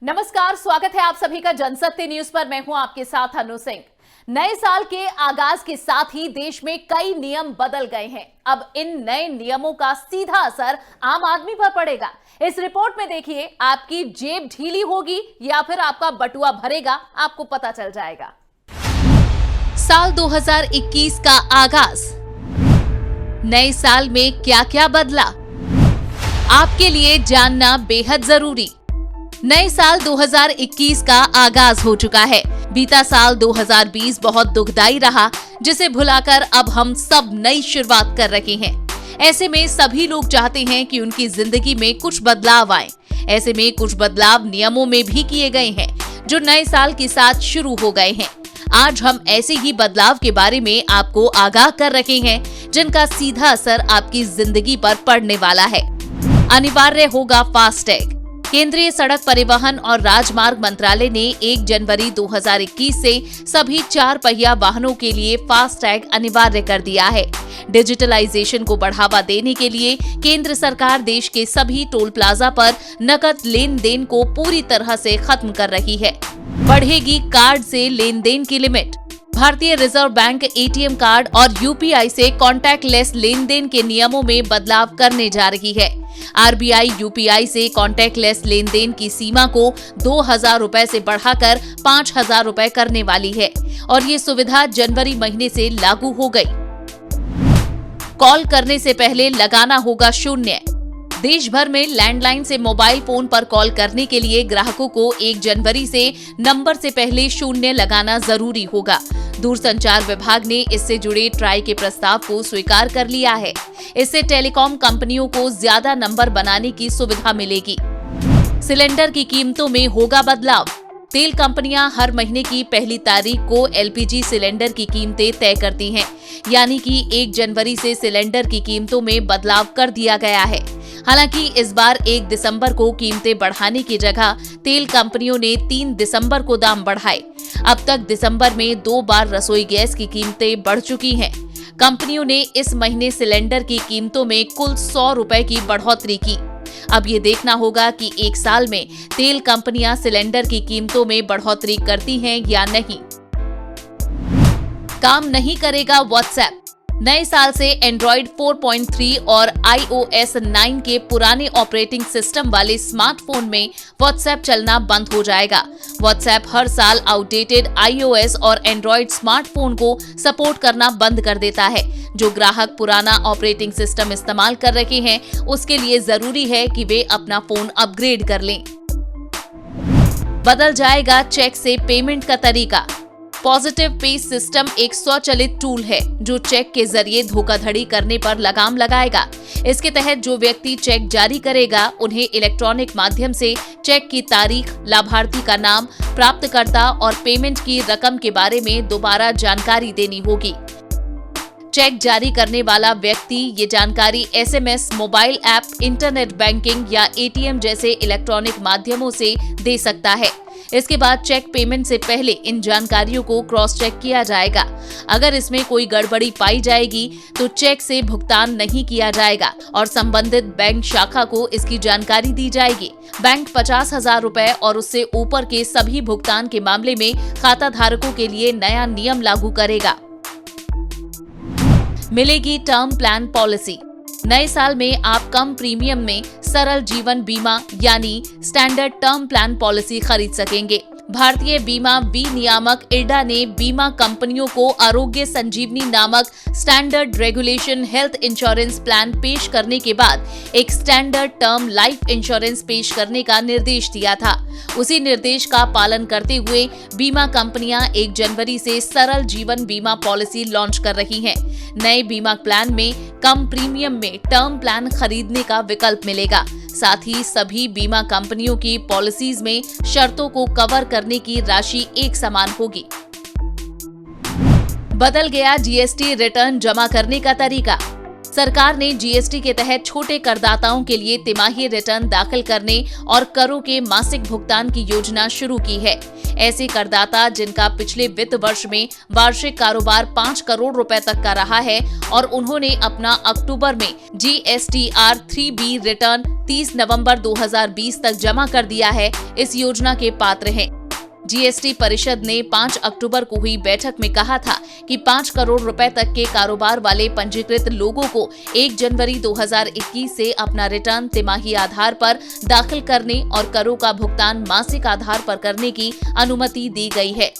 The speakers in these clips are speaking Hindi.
नमस्कार, स्वागत है आप सभी का जनसत्य न्यूज पर। मैं हूं आपके साथ अनु सिंह। नए साल के आगाज के साथ ही देश में कई नियम बदल गए हैं। अब इन नए नियमों का सीधा असर आम आदमी पर पड़ेगा। इस रिपोर्ट में देखिए, आपकी जेब ढीली होगी या फिर आपका बटुआ भरेगा, आपको पता चल जाएगा। साल 2021 का आगाज। नए साल में क्या क्या बदला, आपके लिए जानना बेहद जरूरी। नए साल 2021 का आगाज हो चुका है। बीता साल 2020 बहुत दुखदाई रहा, जिसे भुलाकर अब हम सब नई शुरुआत कर रहे हैं। ऐसे में सभी लोग चाहते हैं कि उनकी जिंदगी में कुछ बदलाव आए। ऐसे में कुछ बदलाव नियमों में भी किए गए हैं, जो नए साल के साथ शुरू हो गए हैं। आज हम ऐसे ही बदलाव के बारे में आपको आगाह कर रहे हैं, जिनका सीधा असर आपकी जिंदगी पर पड़ने वाला है। अनिवार्य होगा फास्टैग। केंद्रीय सड़क परिवहन और राजमार्ग मंत्रालय ने 1 जनवरी 2021 से सभी 4 पहिया वाहनों के लिए फास्टैग अनिवार्य कर दिया है। डिजिटलाइजेशन को बढ़ावा देने के लिए केंद्र सरकार देश के सभी टोल प्लाजा पर नकद लेन देन को पूरी तरह से खत्म कर रही है। बढ़ेगी कार्ड से लेन देन की लिमिट। भारतीय रिजर्व बैंक एटीएम कार्ड और यूपीआई से कॉन्टैक्टलेस लेन देन के नियमों में बदलाव करने जा रही है। आरबीआई यूपीआई से कॉन्टैक्टलेस लेन देन की सीमा को 2,000 रुपए से बढ़ाकर 5,000 रुपए करने वाली है और ये सुविधा जनवरी महीने से लागू हो गई। कॉल करने से पहले लगाना होगा 0। देश भर में लैंडलाइन से मोबाइल फोन पर कॉल करने के लिए ग्राहकों को 1 जनवरी से नंबर से पहले 0 लगाना जरूरी होगा। दूरसंचार विभाग ने इससे जुड़े ट्राई के प्रस्ताव को स्वीकार कर लिया है। इससे टेलीकॉम कंपनियों को ज्यादा नंबर बनाने की सुविधा मिलेगी। सिलेंडर की कीमतों में होगा बदलाव। तेल कंपनियां हर महीने की पहली तारीख को एलपीजी सिलेंडर की कीमतें तय करती हैं, यानी कि 1 जनवरी से सिलेंडर की कीमतों में बदलाव कर दिया गया है। हालांकि इस बार 1 दिसंबर को कीमतें बढ़ाने की जगह तेल कंपनियों ने 3 दिसंबर को दाम बढ़ाए। अब तक दिसंबर में 2 बार रसोई गैस की कीमतें बढ़ चुकी हैं। कंपनियों ने इस महीने सिलेंडर की कीमतों में कुल 100 रुपए की बढ़ोतरी की। अब ये देखना होगा कि 1 साल में तेल कंपनियां सिलेंडर की कीमतों में बढ़ोतरी करती हैं या नहीं। काम नहीं करेगा व्हाट्सएप। नए साल से एंड्रॉइड 4.3 और iOS 9 के पुराने ऑपरेटिंग सिस्टम वाले स्मार्टफोन में व्हाट्सएप चलना बंद हो जाएगा। व्हाट्सएप हर साल आउटडेटेड iOS और एंड्रॉइड स्मार्टफोन को सपोर्ट करना बंद कर देता है। जो ग्राहक पुराना ऑपरेटिंग सिस्टम इस्तेमाल कर रहे हैं, उसके लिए जरूरी है कि वे अपना फोन अपग्रेड कर लें। बदल जाएगा चेक से पेमेंट का तरीका। पॉजिटिव पे सिस्टम एक स्वचालित टूल है जो चेक के जरिए धोखाधड़ी करने पर लगाम लगाएगा। इसके तहत जो व्यक्ति चेक जारी करेगा, उन्हें इलेक्ट्रॉनिक माध्यम से चेक की तारीख, लाभार्थी का नाम, प्राप्तकर्ता और पेमेंट की रकम के बारे में दोबारा जानकारी देनी होगी। चेक जारी करने वाला व्यक्ति ये जानकारी SMS, mobile app, internet banking या एटीएम जैसे इलेक्ट्रॉनिक माध्यमों से दे सकता है। इसके बाद चेक पेमेंट से पहले इन जानकारियों को क्रॉस चेक किया जाएगा। अगर इसमें कोई गड़बड़ी पाई जाएगी तो चेक से भुगतान नहीं किया जाएगा और संबंधित बैंक शाखा को इसकी जानकारी दी जाएगी। बैंक 50,000 रुपए और उससे ऊपर के सभी भुगतान के मामले में खाता धारकों के लिए नया नियम लागू करेगा। मिलेगी टर्म प्लान पॉलिसी। नए साल में आप कम प्रीमियम में सरल जीवन बीमा यानी स्टैंडर्ड टर्म प्लान पॉलिसी खरीद सकेंगे। भारतीय बीमा विनियामक इरडा ने बीमा कंपनियों को आरोग्य संजीवनी नामक standard regulation health insurance plan पेश करने के बाद एक स्टैंडर्ड टर्म लाइफ इंश्योरेंस पेश करने का निर्देश दिया था। उसी निर्देश का पालन करते हुए बीमा कंपनियां 1 जनवरी से सरल जीवन बीमा पॉलिसी लॉन्च कर रही हैं। नए बीमा प्लान में कम प्रीमियम में टर्म प्लान खरीदने का विकल्प मिलेगा। साथ ही सभी बीमा कंपनियों की पॉलिसीज में शर्तों को कवर करने की राशि एक समान होगी। बदल गया जीएसटी रिटर्न जमा करने का तरीका। सरकार ने जीएसटी के तहत छोटे करदाताओं के लिए तिमाही रिटर्न दाखिल करने और करों के मासिक भुगतान की योजना शुरू की है। ऐसे करदाता जिनका पिछले वित्त वर्ष में वार्षिक कारोबार 5 करोड़ रुपए तक का रहा है और उन्होंने अपना अक्टूबर में GSTR 3B रिटर्न 30 नवंबर 2020 तक जमा कर दिया है, इस योजना के पात्र हैं। जीएसटी परिषद ने 5 अक्टूबर को हुई बैठक में कहा था कि 5 करोड़ रुपए तक के कारोबार वाले पंजीकृत लोगों को 1 जनवरी 2021 से अपना रिटर्न तिमाही आधार पर दाखिल करने और करों का भुगतान मासिक आधार पर करने की अनुमति दी गई है।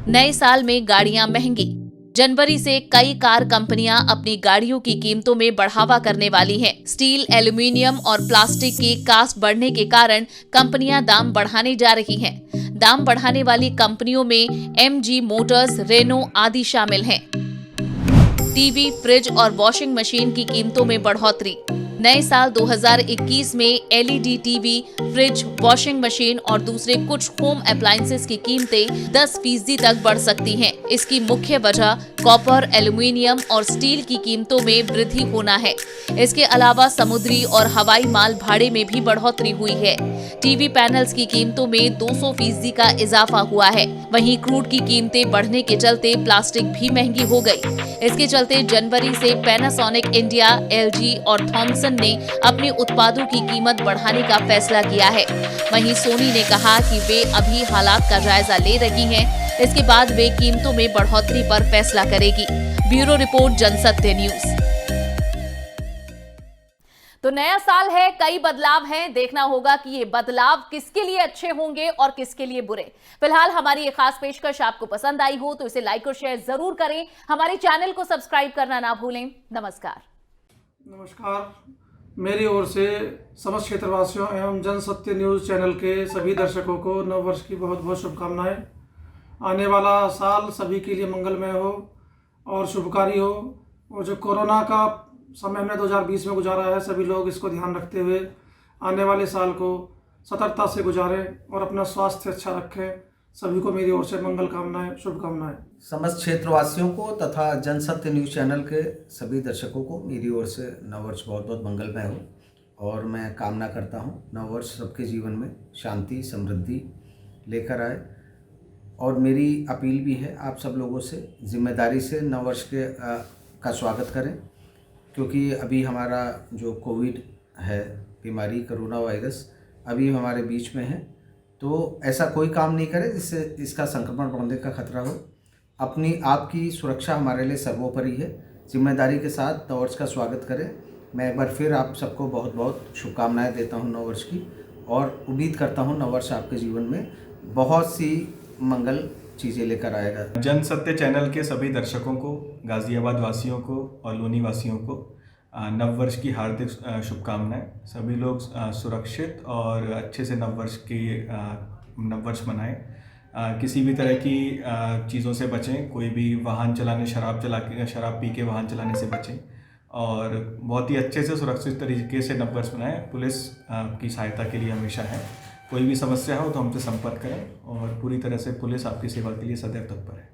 नए साल में गाड़ियां महंगी। जनवरी से कई कार कंपनियां अपनी गाड़ियों की कीमतों में बढ़ावा करने वाली हैं। स्टील, एल्यूमीनियम और प्लास्टिक की कास्ट बढ़ने के कारण कंपनियां दाम बढ़ाने जा रही हैं। दाम बढ़ाने वाली कंपनियों में MG मोटर्स, रेनो आदि शामिल हैं। टीवी, फ्रिज और वॉशिंग मशीन की कीमतों में बढ़ोतरी। नए साल 2021 में LED TV, fridge, washing machine और दूसरे कुछ होम अप्लायंसेस की कीमतें 10% तक बढ़ सकती हैं। इसकी मुख्य वजह कॉपर, एल्यूमीनियम और स्टील की कीमतों में वृद्धि होना है। इसके अलावा समुद्री और हवाई माल भाड़े में भी बढ़ोतरी हुई है। टीवी पैनल्स की कीमतों में 200% का इजाफा हुआ है। वहीं क्रूड की कीमतें बढ़ने के चलते प्लास्टिक भी महंगी हो गई। इसके चलते जनवरी से पैनासोनिक इंडिया, LG और थॉमसन ने अपने उत्पादों की कीमत बढ़ाने का फैसला किया है। वहीं सोनी ने कहा कि वे अभी हालात का जायजा ले रही हैं, इसके बाद वे कीमतों में बढ़ोतरी पर फैसला करेगी। Bureau report, Jansatya news. तो नया साल है, कई बदलाव हैं, देखना होगा कि ये बदलाव किसके लिए अच्छे होंगे और किसके लिए बुरे। फिलहाल हमारी ये खास पेशकश आपको पसंद आई हो तो इसे लाइक और शेयर जरूर करें। हमारे चैनल को सब्सक्राइब करना ना भूलें। नमस्कार। मेरी ओर से समस्त क्षेत्रवासियों एवं जनसत्य न्यूज़ चैनल के सभी दर्शकों को नव वर्ष की बहुत बहुत शुभकामनाएं। आने वाला साल सभी के लिए मंगलमय हो और शुभकारी हो। और जो कोरोना का समय हमने 2020 में गुजारा है, सभी लोग इसको ध्यान रखते हुए आने वाले साल को सतर्कता से गुजारें और अपना स्वास्थ्य अच्छा रखें। सभी को मेरी ओर से मंगल कामनाएं, शुभकामनाएं। समस्त क्षेत्रवासियों को तथा जनसत्य न्यूज़ चैनल के सभी दर्शकों को मेरी ओर से नव वर्ष बहुत बहुत मंगलमय हो। और मैं कामना करता हूँ नव वर्ष सबके जीवन में शांति, समृद्धि लेकर आए। और मेरी अपील भी है आप सब लोगों से, जिम्मेदारी से नव वर्ष का स्वागत करें, क्योंकि अभी हमारा जो कोविड है बीमारी, कोरोना वायरस अभी हमारे बीच में है। तो ऐसा कोई काम नहीं करें जिससे इसका संक्रमण बढ़ने का खतरा हो। अपनी आपकी सुरक्षा हमारे लिए सर्वोपरि है। जिम्मेदारी के साथ नव वर्ष का स्वागत करें। मैं एक बार फिर आप सबको बहुत बहुत शुभकामनाएं देता हूं नव वर्ष की, और उम्मीद करता हूं नव वर्ष आपके जीवन में बहुत सी मंगल चीज़ें लेकर आएगा। जनसत्य चैनल के सभी दर्शकों को, गाज़ियाबाद वासियों को और लोनी वासियों को नव वर्ष की हार्दिक शुभकामनाएं। सभी लोग सुरक्षित और अच्छे से नव वर्ष मनाएं। किसी भी तरह की चीज़ों से बचें। कोई भी वाहन चलाने, शराब पी के वाहन चलाने से बचें और बहुत ही अच्छे से सुरक्षित तरीके से नव वर्ष मनाएं। पुलिस की सहायता के लिए हमेशा है। कोई भी समस्या हो तो हमसे संपर्क करें और पूरी तरह से पुलिस आपकी सेवा के लिए सदैव तत्पर है।